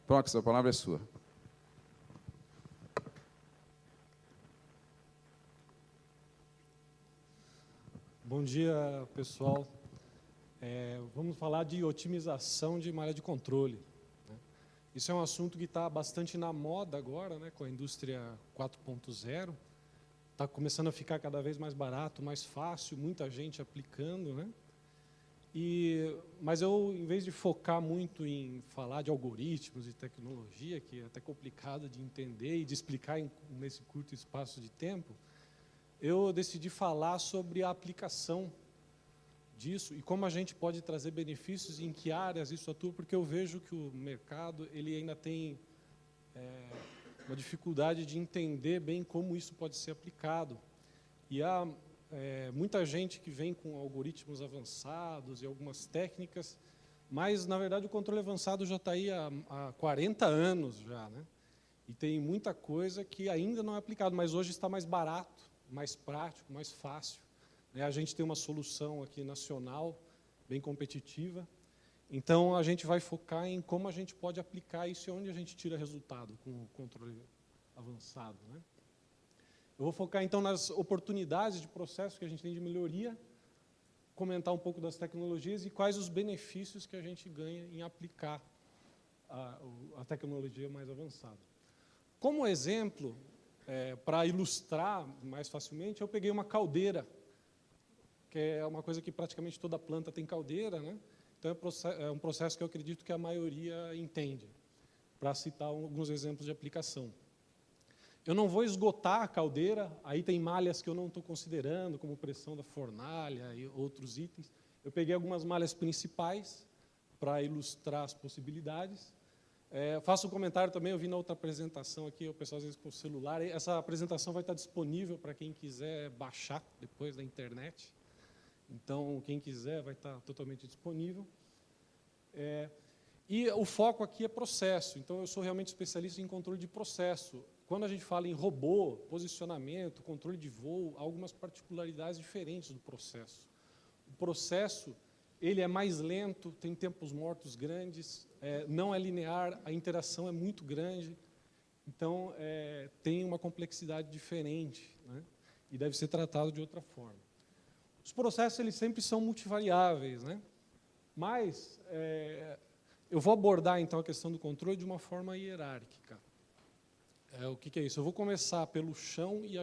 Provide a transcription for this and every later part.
Prox, a palavra é sua. Bom dia, pessoal. Vamos falar de otimização de malha de controle. Isso é um assunto que está bastante na moda agora, né, com a indústria 4.0. Está começando a ficar cada vez mais barato, mais fácil, muita gente aplicando, né? Mas eu, em vez de focar muito em falar de algoritmos e tecnologia, que é até complicado de entender e de explicar nesse curto espaço de tempo, eu decidi falar sobre a aplicação disso e como a gente pode trazer benefícios e em que áreas isso atua, porque eu vejo que o mercado ele ainda tem uma dificuldade de entender bem como isso pode ser aplicado. E há muita gente que vem com algoritmos avançados e algumas técnicas, mas, na verdade, o controle avançado já está aí há 40 anos já, né? E tem muita coisa que ainda não é aplicado, mas hoje está mais barato, mais prático, mais fácil. A gente tem uma solução aqui nacional, bem competitiva. Então, a gente vai focar em como a gente pode aplicar isso e onde a gente tira resultado com o controle avançado, né? Eu vou focar, então, nas oportunidades de processo que a gente tem de melhoria, comentar um pouco das tecnologias e quais os benefícios que a gente ganha em aplicar a tecnologia mais avançada. Como exemplo, para ilustrar mais facilmente, eu peguei uma caldeira, que é uma coisa que praticamente toda planta tem caldeira, né? Então, é um processo que eu acredito que a maioria entende, para citar alguns exemplos de aplicação. Eu não vou esgotar a caldeira, aí tem malhas que eu não estou considerando, como pressão da fornalha e outros itens. Eu peguei algumas malhas principais para ilustrar as possibilidades. Faço um comentário também, eu vi na outra apresentação aqui, o pessoal às vezes com o celular. Essa apresentação vai estar disponível para quem quiser baixar depois da internet. Então, quem quiser vai estar totalmente disponível. E o foco aqui é processo. Então, eu sou realmente especialista em controle de processo. Quando a gente fala em robô, posicionamento, controle de voo, há algumas particularidades diferentes do processo. O processo ele é mais lento, tem tempos mortos grandes, não é linear, a interação é muito grande. Então, tem uma complexidade diferente, né? E deve ser tratado de outra forma. Os processos eles sempre são multivariáveis, né? Mas eu vou abordar, então, a questão do controle de uma forma hierárquica. O que é isso? Eu vou começar pelo chão e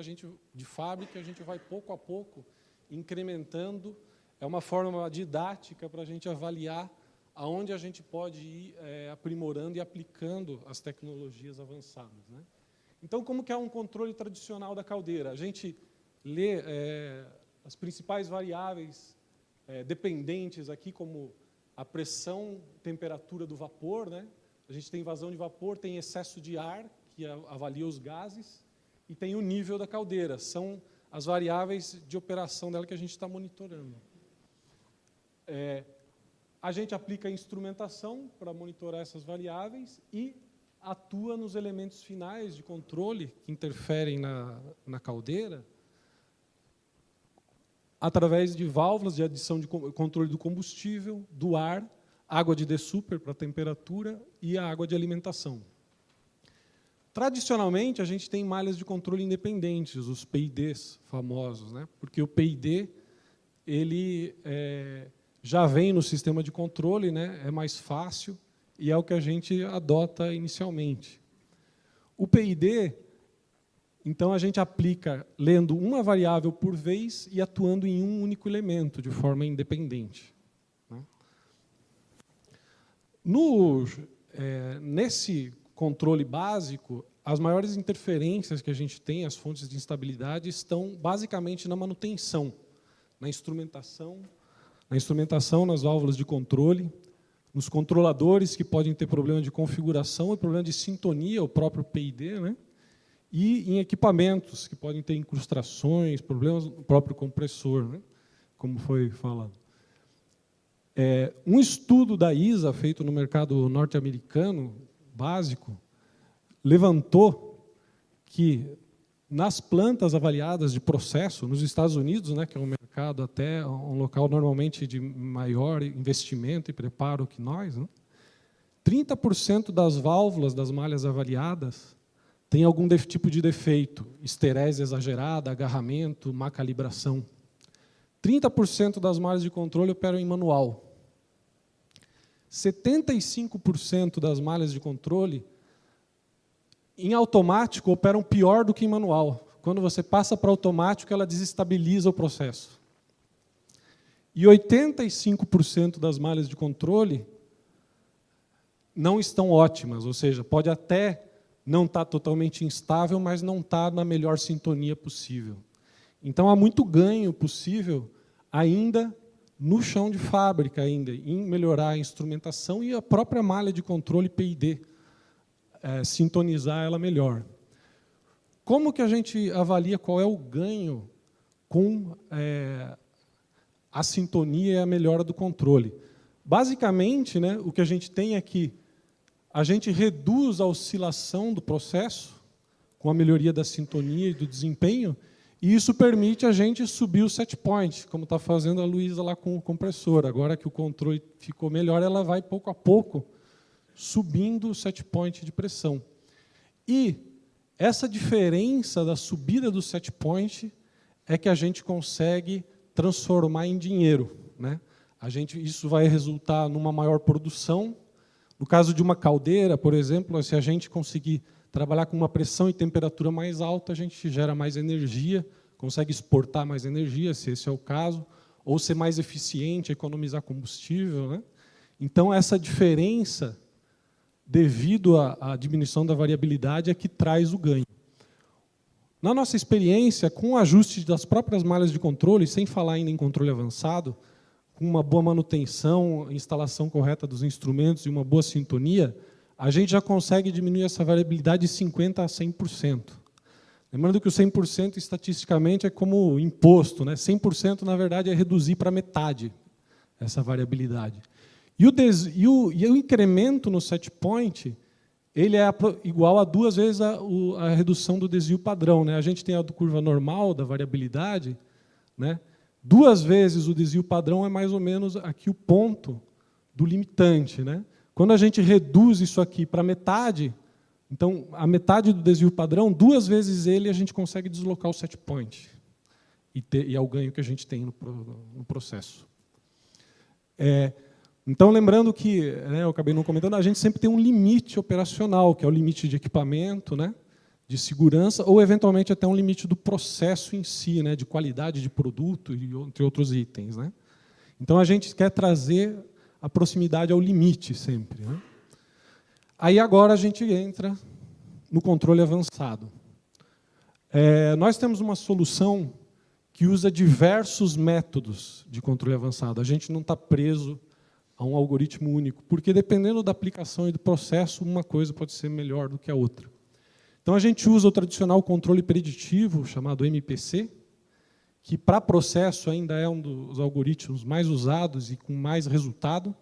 de fábrica, a gente vai pouco a pouco incrementando. É uma forma didática para a gente avaliar aonde a gente pode ir aprimorando e aplicando as tecnologias avançadas, né? Então, como que é um controle tradicional da caldeira? A gente lê as principais variáveis dependentes aqui, como a pressão, temperatura do vapor, né? A gente tem vazão de vapor, tem excesso de ar, que avalia os gases, e tem o nível da caldeira. São as variáveis de operação dela que a gente está monitorando. A gente aplica a instrumentação para monitorar essas variáveis e atua nos elementos finais de controle que interferem na caldeira, através de válvulas de adição de controle do combustível, do ar, água de dessuper para a temperatura e a água de alimentação. Tradicionalmente, a gente tem malhas de controle independentes, os PIDs famosos, né? Porque o PID ele, já vem no sistema de controle, né? É mais fácil e é o que a gente adota inicialmente. O PID, então, a gente aplica lendo uma variável por vez e atuando em um único elemento, de forma independente, né? Nesse controle básico, as maiores interferências que a gente tem, as fontes de instabilidade, estão basicamente na manutenção, na instrumentação, nas válvulas de controle, nos controladores que podem ter problema de configuração e problema de sintonia, o próprio PID, né? E em equipamentos que podem ter incrustações, problemas no próprio compressor, né? Como foi falado. Um estudo da ISA, feito no mercado norte-americano, básico, levantou que nas plantas avaliadas de processo, nos Estados Unidos, né, que é um mercado até um local normalmente de maior investimento e preparo que nós, né, 30% das válvulas das malhas avaliadas tem algum tipo de defeito, esterese exagerada, agarramento, má calibração. 30% das malhas de controle operam em manual. 75% das malhas de controle em automático operam pior do que em manual. Quando você passa para automático, ela desestabiliza o processo. E 85% das malhas de controle não estão ótimas, ou seja, pode até não estar totalmente instável, mas não está na melhor sintonia possível. Então, há muito ganho possível ainda no chão de fábrica, ainda, em melhorar a instrumentação e a própria malha de controle PID, sintonizar ela melhor. Como que a gente avalia qual é o ganho com a sintonia e a melhora do controle? Basicamente, né, o que a gente tem é que a gente reduz a oscilação do processo com a melhoria da sintonia e do desempenho, e isso permite a gente subir o set point, como está fazendo a Luísa lá com o compressor. Agora que o controle ficou melhor, ela vai pouco a pouco subindo o set point de pressão. E essa diferença da subida do set point é que a gente consegue transformar em dinheiro, né? Isso vai resultar numa maior produção. No caso de uma caldeira, por exemplo, se a gente conseguir trabalhar com uma pressão e temperatura mais alta, a gente gera mais energia, consegue exportar mais energia, se esse é o caso, ou ser mais eficiente, economizar combustível, né? Então, essa diferença, devido à diminuição da variabilidade, é que traz o ganho. Na nossa experiência, com o ajuste das próprias malhas de controle, sem falar ainda em controle avançado, com uma boa manutenção, instalação correta dos instrumentos e uma boa sintonia, a gente já consegue diminuir essa variabilidade de 50% a 100%. Lembrando que o 100% estatisticamente é como imposto, né? 100% na verdade é reduzir para metade essa variabilidade. E o incremento no set point, ele é igual a 2 vezes a redução do desvio padrão, né? A gente tem a curva normal da variabilidade, né? 2 vezes o desvio padrão é mais ou menos aqui o ponto do limitante, né? Quando a gente reduz isso aqui para metade, então a metade do desvio padrão, 2 vezes ele, a gente consegue deslocar o set point. E é o ganho que a gente tem no processo. Então, lembrando que, né, eu acabei não comentando, a gente sempre tem um limite operacional, que é o limite de equipamento, né, de segurança, ou, eventualmente, até um limite do processo em si, né, de qualidade de produto, e entre outros itens, né. Então, a gente quer trazer a proximidade ao limite sempre, né. Aí, agora, a gente entra no controle avançado. Nós temos uma solução que usa diversos métodos de controle avançado. A gente não está preso a um algoritmo único, porque, dependendo da aplicação e do processo, uma coisa pode ser melhor do que a outra. Então, a gente usa o tradicional controle preditivo, chamado MPC, que, para processo, ainda é um dos algoritmos mais usados e com mais resultado.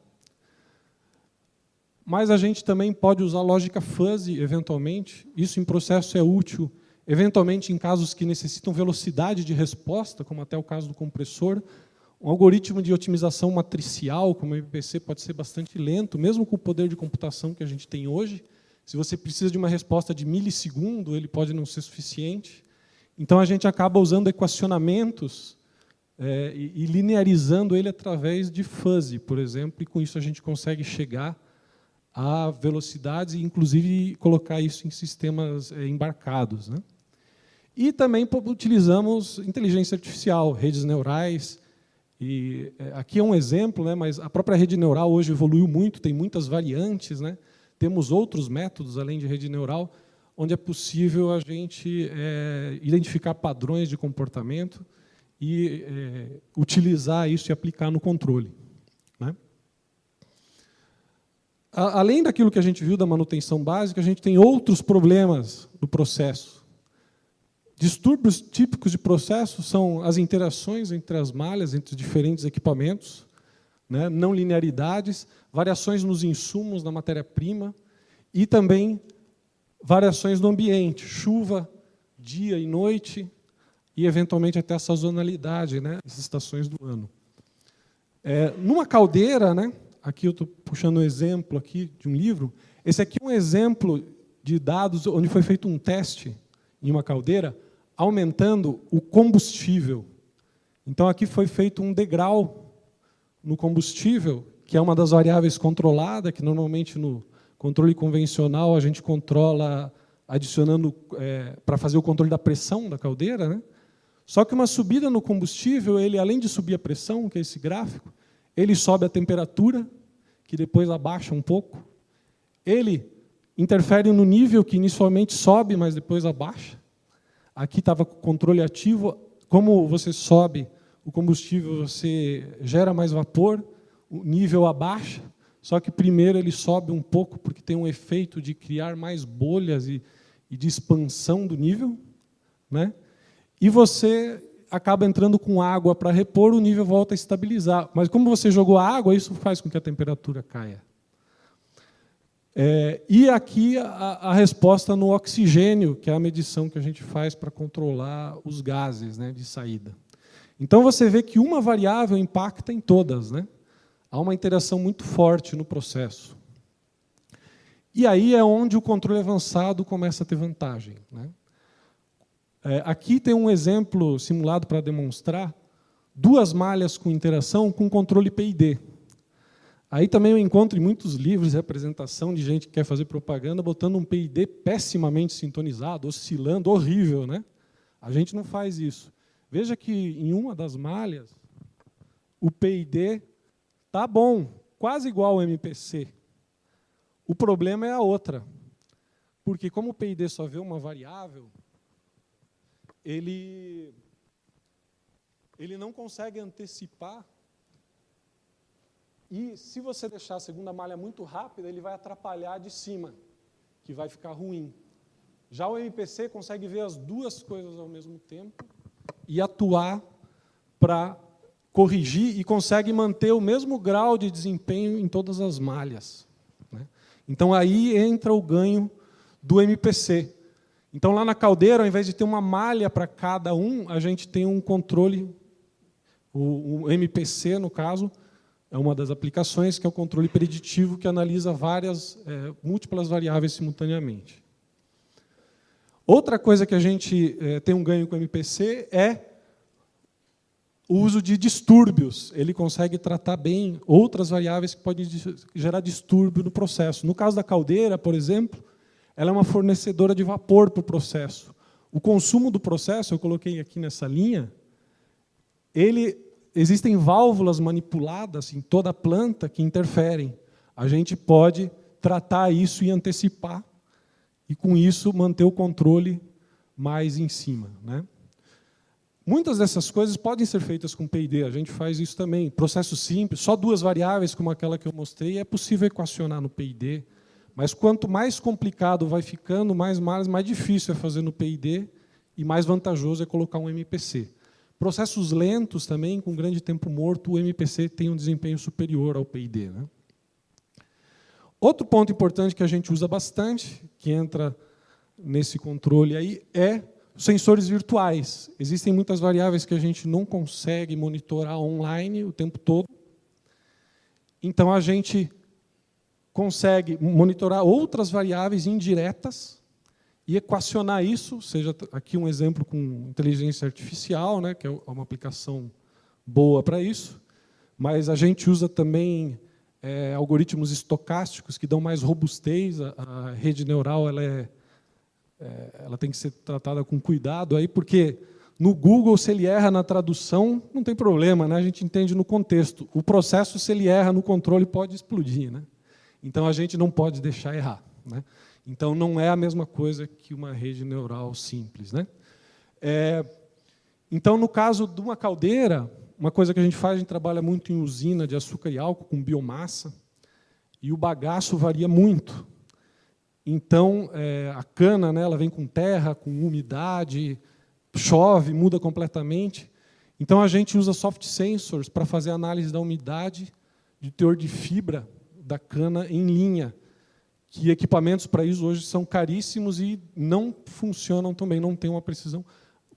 Mas a gente também pode usar lógica fuzzy, eventualmente. Isso, em processo, é útil, eventualmente, em casos que necessitam velocidade de resposta, como até o caso do compressor. Um algoritmo de otimização matricial, como o MPC, pode ser bastante lento, mesmo com o poder de computação que a gente tem hoje. Se você precisa de uma resposta de milissegundo, ele pode não ser suficiente. Então, a gente acaba usando equacionamentos e linearizando ele através de fuzzy, por exemplo, e com isso a gente consegue chegar a velocidades e, inclusive, colocar isso em sistemas embarcados, né? E também utilizamos inteligência artificial, redes neurais. E aqui é um exemplo, né, mas a própria rede neural hoje evoluiu muito, tem muitas variantes, né? Temos outros métodos, além de rede neural, onde é possível a gente identificar padrões de comportamento e utilizar isso e aplicar no controle, né? Além daquilo que a gente viu da manutenção básica, a gente tem outros problemas no processo. Distúrbios típicos de processo são as interações entre as malhas, entre os diferentes equipamentos, né, não linearidades, variações nos insumos, na matéria-prima, e também variações no ambiente, chuva, dia e noite, e, eventualmente, até a sazonalidade, né, as estações do ano. Numa caldeira, né, aqui eu estou puxando um exemplo aqui de um livro. Esse aqui é um exemplo de dados onde foi feito um teste em uma caldeira, aumentando o combustível. Então, aqui foi feito um degrau no combustível, que é uma das variáveis controladas, que normalmente no controle convencional a gente controla adicionando para fazer o controle da pressão da caldeira, né? Só que uma subida no combustível, ele, além de subir a pressão, que é esse gráfico, ele sobe a temperatura, que depois abaixa um pouco. Ele interfere no nível, que inicialmente sobe, mas depois abaixa. Aqui estava com o controle ativo. Como você sobe o combustível, você gera mais vapor, o nível abaixa, só que primeiro ele sobe um pouco, porque tem um efeito de criar mais bolhas e de expansão do nível, né? E você acaba entrando com água para repor, o nível volta a estabilizar. Mas como você jogou água, isso faz com que a temperatura caia. E aqui a resposta no oxigênio, que é a medição que a gente faz para controlar os gases, né, de saída. Então, você vê que uma variável impacta em todas, né? Há uma interação muito forte no processo. E aí é onde o controle avançado começa a ter vantagem, né? Aqui tem um exemplo simulado para demonstrar duas malhas com interação com controle PID. Aí também eu encontro em muitos livros de apresentação de gente que quer fazer propaganda botando um PID pessimamente sintonizado, oscilando, horrível, né? A gente não faz isso. Veja que em uma das malhas, o PID está bom, quase igual ao MPC. O problema é a outra. Porque como o PID só vê uma variável, ele não consegue antecipar. E, se você deixar a segunda malha muito rápida, ele vai atrapalhar a de cima, que vai ficar ruim. Já o MPC consegue ver as duas coisas ao mesmo tempo e atuar para corrigir e consegue manter o mesmo grau de desempenho em todas as malhas, né? Então, aí entra o ganho do MPC. Então, lá na caldeira, ao invés de ter uma malha para cada um, a gente tem um controle, o MPC, no caso, é uma das aplicações, que é o controle preditivo, que analisa múltiplas variáveis simultaneamente. Outra coisa que a gente tem um ganho com o MPC é o uso de distúrbios. Ele consegue tratar bem outras variáveis que podem gerar distúrbio no processo. No caso da caldeira, por exemplo, ela é uma fornecedora de vapor para o processo. O consumo do processo, eu coloquei aqui nessa linha, existem válvulas manipuladas em toda a planta que interferem. A gente pode tratar isso e antecipar, e, com isso, manter o controle mais em cima, né? Muitas dessas coisas podem ser feitas com PID, a gente faz isso também. Processo simples, só duas variáveis, como aquela que eu mostrei, é possível equacionar no PID. Mas, quanto mais complicado vai ficando, mais difícil é fazer no PID e mais vantajoso é colocar um MPC. Processos lentos também, com grande tempo morto, o MPC tem um desempenho superior ao PID, né? Outro ponto importante que a gente usa bastante, que entra nesse controle aí, é os sensores virtuais. Existem muitas variáveis que a gente não consegue monitorar online o tempo todo. Então, a gente consegue monitorar outras variáveis indiretas e equacionar isso, seja aqui um exemplo com inteligência artificial, né, que é uma aplicação boa para isso, mas a gente usa também algoritmos estocásticos que dão mais robustez. A rede neural ela tem que ser tratada com cuidado, aí, porque no Google, se ele erra na tradução, não tem problema, né? A gente entende no contexto. O processo, se ele erra no controle, pode explodir, né? Então, a gente não pode deixar errar, né? Então, não é a mesma coisa que uma rede neural simples, né? Então, no caso de uma caldeira, uma coisa que a gente faz, a gente trabalha muito em usina de açúcar e álcool, com biomassa, e o bagaço varia muito. Então, a cana, né, ela vem com terra, com umidade, chove, muda completamente. Então, a gente usa soft sensors para fazer análise da umidade, de teor de fibra da cana em linha, que equipamentos para isso hoje são caríssimos e não funcionam também, não tem uma precisão.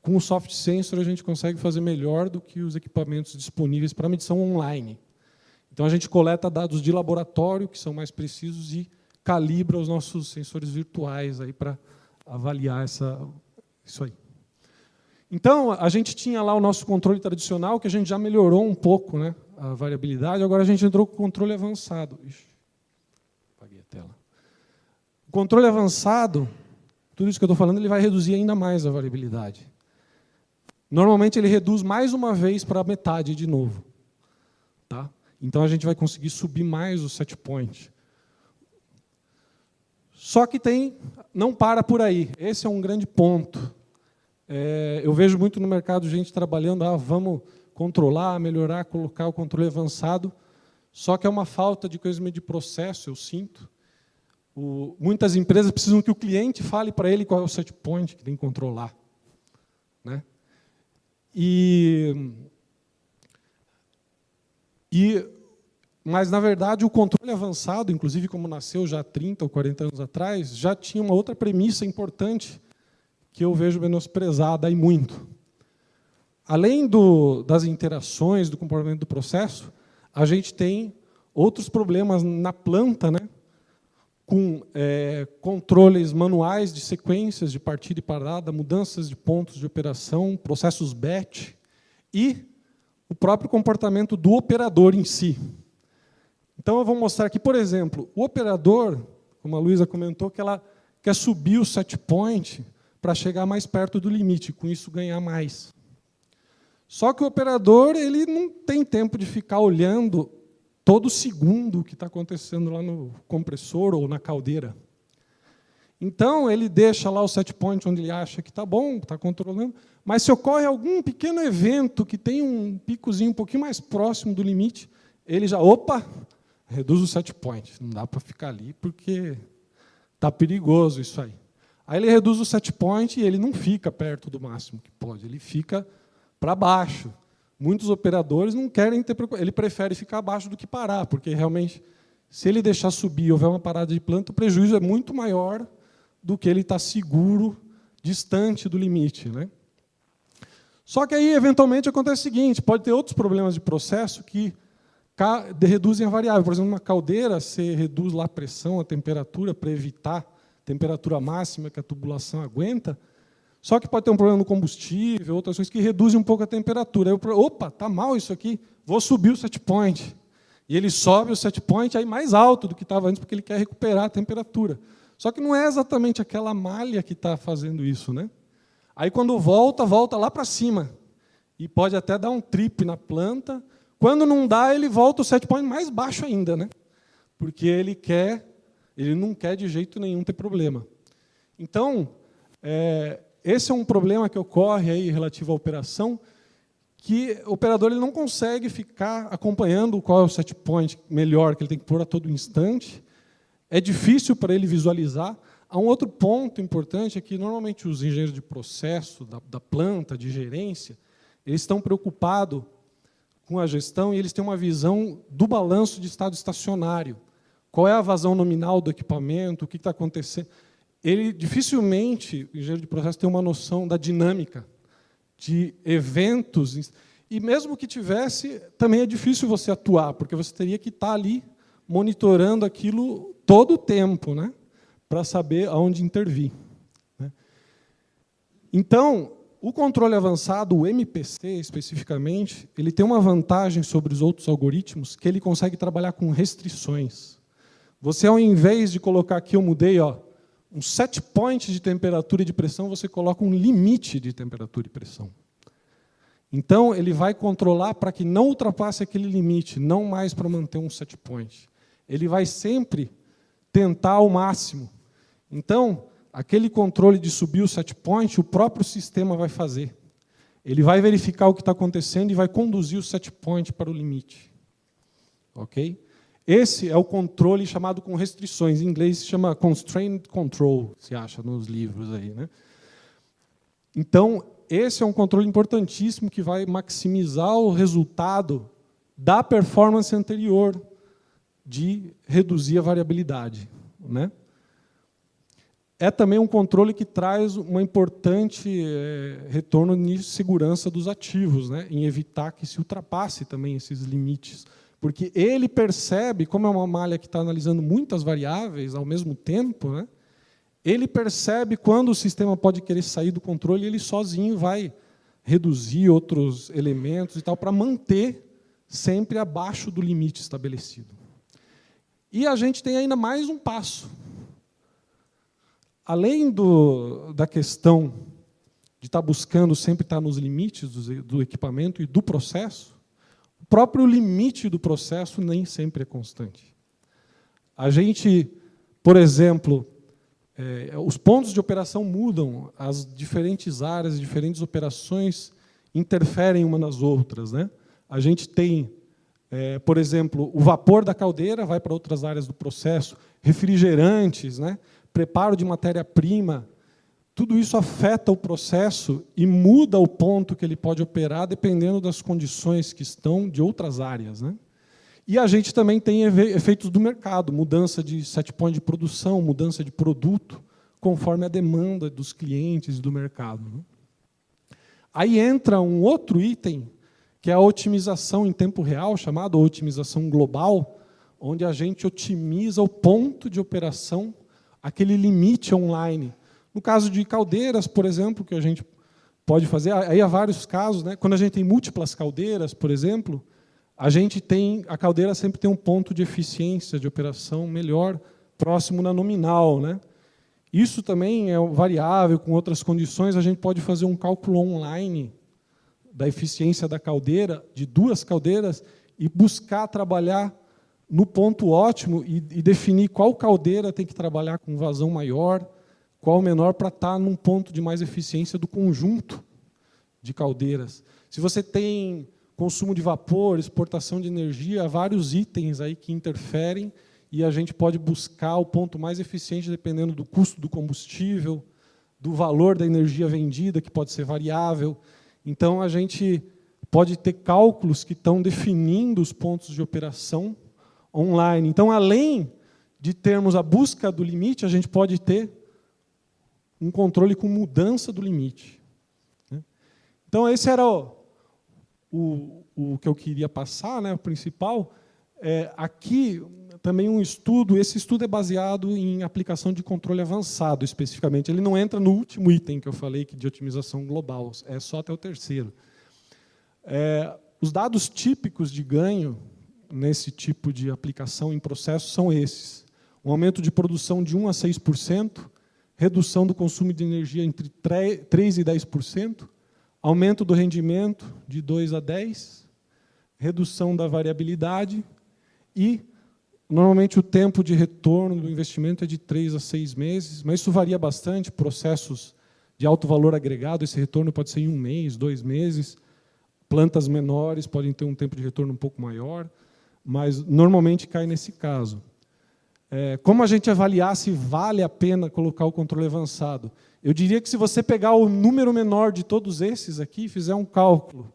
Com o soft sensor, a gente consegue fazer melhor do que os equipamentos disponíveis para medição online. Então, a gente coleta dados de laboratório, que são mais precisos, e calibra os nossos sensores virtuais para avaliar isso aí. Então, a gente tinha lá o nosso controle tradicional, que a gente já melhorou um pouco, né, a variabilidade, agora a gente entrou com o controle avançado. Ixi, apaguei a tela. O controle avançado, tudo isso que eu estou falando, ele vai reduzir ainda mais a variabilidade. Normalmente, ele reduz mais uma vez para a metade de novo. Tá? Então, a gente vai conseguir subir mais o set point. Só que não para por aí. Esse é um grande ponto. Eu vejo muito no mercado gente trabalhando, vamos controlar, melhorar, colocar o controle avançado, só que é uma falta de conhecimento de processo, eu sinto. Muitas empresas precisam que o cliente fale para ele qual é o set point que tem que controlar. Né? Mas, na verdade, o controle avançado, inclusive como nasceu já 30 ou 40 anos atrás, já tinha uma outra premissa importante que eu vejo menosprezada aí muito. Além das interações, do comportamento do processo, a gente tem outros problemas na planta, né, com controles manuais de sequências de partida e parada, mudanças de pontos de operação, processos batch e o próprio comportamento do operador em si. Então, eu vou mostrar aqui, por exemplo, o operador, como a Luísa comentou, que ela quer subir o set point para chegar mais perto do limite, com isso ganhar mais. Só que o operador ele não tem tempo de ficar olhando todo segundo o que está acontecendo lá no compressor ou na caldeira. Então, ele deixa lá o set point onde ele acha que está bom, está controlando, mas se ocorre algum pequeno evento que tem um picozinho um pouquinho mais próximo do limite, ele já, reduz o set point. Não dá para ficar ali, porque está perigoso isso aí. Aí ele reduz o set point e ele não fica perto do máximo que pode, ele fica para baixo. Muitos operadores não querem ter preocupação, ele prefere ficar abaixo do que parar, porque realmente, se ele deixar subir e houver uma parada de planta, o prejuízo é muito maior do que ele estar seguro, distante do limite. Né? Só que aí, eventualmente, acontece o seguinte, pode ter outros problemas de processo que reduzem a variável. Por exemplo, uma caldeira, você reduz lá a pressão, a temperatura, para evitar a temperatura máxima que a tubulação aguenta, só que pode ter um problema no combustível, outras coisas que reduzem um pouco a temperatura. Aí está mal isso aqui, vou subir o set point. E ele sobe o set point aí mais alto do que estava antes, porque ele quer recuperar a temperatura. Só que não é exatamente aquela malha que está fazendo isso. Né? Aí, quando volta lá para cima. E pode até dar um trip na planta. Quando não dá, ele volta o set point mais baixo ainda. Né? Porque ele não quer de jeito nenhum ter problema. Então, esse é um problema que ocorre aí relativo à operação, que o operador ele não consegue ficar acompanhando qual é o set point melhor, que ele tem que pôr a todo instante. É difícil para ele visualizar. Há um outro ponto importante, é que, normalmente, os engenheiros de processo, da planta, de gerência, eles estão preocupados com a gestão e eles têm uma visão do balanço de estado estacionário. Qual é a vazão nominal do equipamento, o que está acontecendo. Ele, dificilmente, o engenheiro de processo tem uma noção da dinâmica, de eventos. E, mesmo que tivesse, também é difícil você atuar, porque você teria que estar ali monitorando aquilo todo o tempo, né, para saber aonde intervir. Né. Então, o controle avançado, o MPC especificamente, ele tem uma vantagem sobre os outros algoritmos, que ele consegue trabalhar com restrições. Você, ao invés de colocar aqui, eu mudei, um set point de temperatura e de pressão, você coloca um limite de temperatura e pressão. Então, ele vai controlar para que não ultrapasse aquele limite, não mais para manter um set point. Ele vai sempre tentar ao máximo. Então, aquele controle de subir o set point, o próprio sistema vai fazer. Ele vai verificar o que está acontecendo e vai conduzir o set point para o limite. Ok? Esse é o controle chamado com restrições. Em inglês se chama constraint control, se acha nos livros aí. Né? Então, esse é um controle importantíssimo que vai maximizar o resultado da performance anterior de reduzir a variabilidade. Né? É também um controle que traz um importante retorno de segurança dos ativos, né? Em evitar que se ultrapasse também esses limites. Porque ele percebe, como é uma malha que está analisando muitas variáveis ao mesmo tempo, né, ele percebe quando o sistema pode querer sair do controle e ele sozinho vai reduzir outros elementos e tal para manter sempre abaixo do limite estabelecido. E a gente tem ainda mais um passo. Além da questão de estar buscando sempre estar nos limites do equipamento e do processo, o próprio limite do processo nem sempre é constante. A gente, por exemplo, os pontos de operação mudam, as diferentes áreas, as diferentes operações interferem umas nas outras, né? A gente tem, por exemplo, o vapor da caldeira vai para outras áreas do processo, refrigerantes, né? Preparo de matéria-prima, tudo isso afeta o processo e muda o ponto que ele pode operar dependendo das condições que estão de outras áreas, né? E a gente também tem efeitos do mercado, mudança de set point de produção, mudança de produto, conforme a demanda dos clientes e do mercado, né? Aí entra um outro item, que é a otimização em tempo real, chamada otimização global, onde a gente otimiza o ponto de operação, aquele limite online. No caso de caldeiras, por exemplo, que a gente pode fazer, aí há vários casos, né? Quando a gente tem múltiplas caldeiras, por exemplo, a caldeira sempre tem um ponto de eficiência de operação melhor, próximo na nominal, né? Isso também é variável, com outras condições, a gente pode fazer um cálculo online da eficiência da caldeira, de duas caldeiras, e buscar trabalhar no ponto ótimo e definir qual caldeira tem que trabalhar com vazão maior, qual menor, para estar num ponto de mais eficiência do conjunto de caldeiras. Se você tem consumo de vapor, exportação de energia, há vários itens aí que interferem e a gente pode buscar o ponto mais eficiente dependendo do custo do combustível, do valor da energia vendida, que pode ser variável. Então, a gente pode ter cálculos que estão definindo os pontos de operação online. Então, além de termos a busca do limite, a gente pode ter um controle com mudança do limite. Então, esse era o que eu queria passar, né, o principal. Aqui, também um estudo, esse estudo é baseado em aplicação de controle avançado, especificamente. Ele não entra no último item que eu falei, que de otimização global, é só até o terceiro. Os dados típicos de ganho nesse tipo de aplicação em processo são esses. Um aumento de produção de 1% a 6%, redução do consumo de energia entre 3% e 10%, aumento do rendimento de 2% a 10%, redução da variabilidade e, normalmente, o tempo de retorno do investimento é de 3 a 6 meses, mas isso varia bastante, processos de alto valor agregado, esse retorno pode ser em 1 mês, 2 meses, plantas menores podem ter um tempo de retorno um pouco maior, mas normalmente cai nesse caso. Como a gente avaliar se vale a pena colocar o controle avançado? Eu diria que se você pegar o número menor de todos esses aqui e fizer um cálculo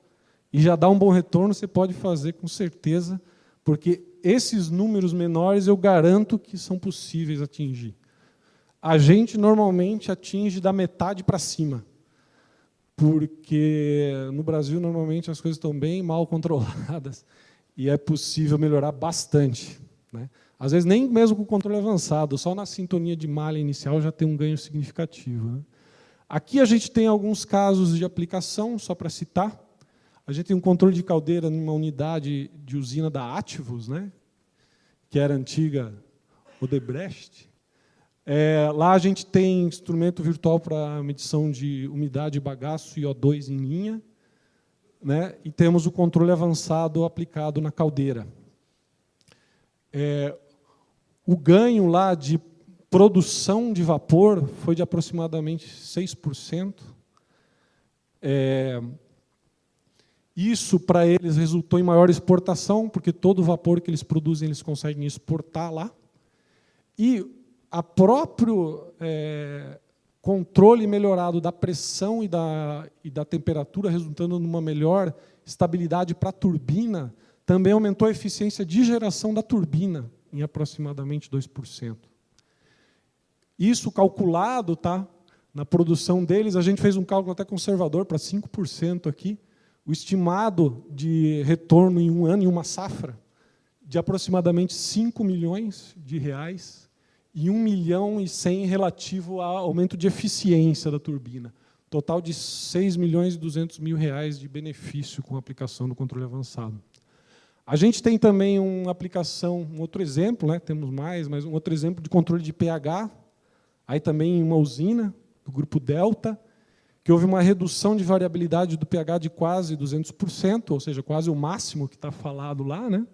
e já dá um bom retorno, você pode fazer com certeza, porque esses números menores eu garanto que são possíveis atingir. A gente normalmente atinge da metade para cima, porque no Brasil normalmente as coisas estão bem mal controladas e é possível melhorar bastante, né? Às vezes nem mesmo com o controle avançado, só na sintonia de malha inicial já tem um ganho significativo, né? Aqui a gente tem alguns casos de aplicação, só para citar. A gente tem um controle de caldeira numa unidade de usina da Ativus, né, que era a antiga Odebrecht. Lá a gente tem instrumento virtual para medição de umidade, bagaço e O2 em linha, né, e temos o controle avançado aplicado na caldeira. O ganho lá de produção de vapor foi de aproximadamente 6%. Isso, para eles, resultou em maior exportação, porque todo o vapor que eles produzem, eles conseguem exportar lá. E o próprio controle melhorado da pressão e da temperatura, resultando numa melhor estabilidade para a turbina, também aumentou a eficiência de geração da turbina, em aproximadamente 2%. Isso calculado, tá, na produção deles, a gente fez um cálculo até conservador, para 5% aqui, o estimado de retorno em um ano, em uma safra, de aproximadamente 5 milhões de reais e 1 milhão e 100 relativo ao aumento de eficiência da turbina. Total de 6 milhões e 200 mil reais de benefício com a aplicação do controle avançado. A gente tem também uma aplicação, um outro exemplo, né, temos mais, mas um outro exemplo de controle de pH, aí também em uma usina do grupo Delta, que houve uma redução de variabilidade do pH de quase 200%, ou seja, quase o máximo que está falado lá, né?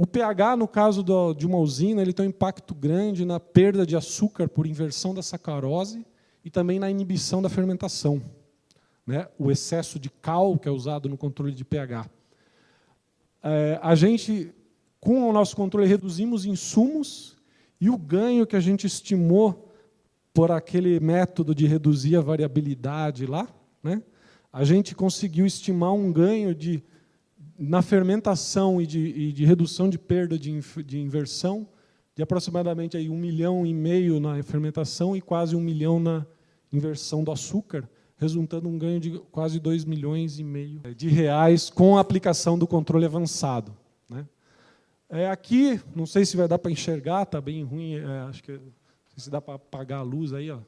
O pH, no caso de uma usina, ele tem um impacto grande na perda de açúcar por inversão da sacarose e também na inibição da fermentação, né? O excesso de cal, que é usado no controle de pH. A gente, com o nosso controle, reduzimos insumos e o ganho que a gente estimou por aquele método de reduzir a variabilidade lá, né? A gente conseguiu estimar um ganho na fermentação e de redução de perda de inversão de aproximadamente aí 1,5 milhão na fermentação e quase 1 milhão na inversão do açúcar, resultando um ganho de quase 2,5 milhões de reais com a aplicação do controle avançado, né? Aqui, não sei se vai dar para enxergar, está bem ruim, acho que não sei se dá para apagar a luz aí, ó.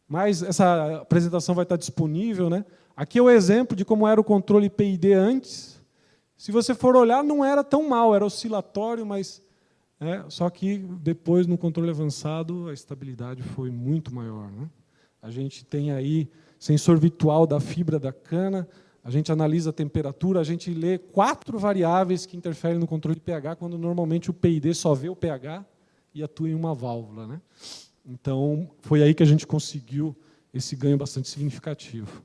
Mas essa apresentação vai estar disponível, né? Aqui é o exemplo de como era o controle PID antes. Se você for olhar, não era tão mal, era oscilatório, mas só que depois, no controle avançado, a estabilidade foi muito maior, né? A gente tem aí sensor virtual da fibra da cana, a gente analisa a temperatura, a gente lê 4 variáveis que interferem no controle de pH, quando normalmente o PID só vê o pH e atua em uma válvula, né? Então, foi aí que a gente conseguiu esse ganho bastante significativo.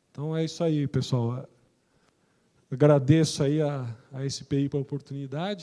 Então, é isso aí, pessoal. Agradeço aí a SPI pela oportunidade.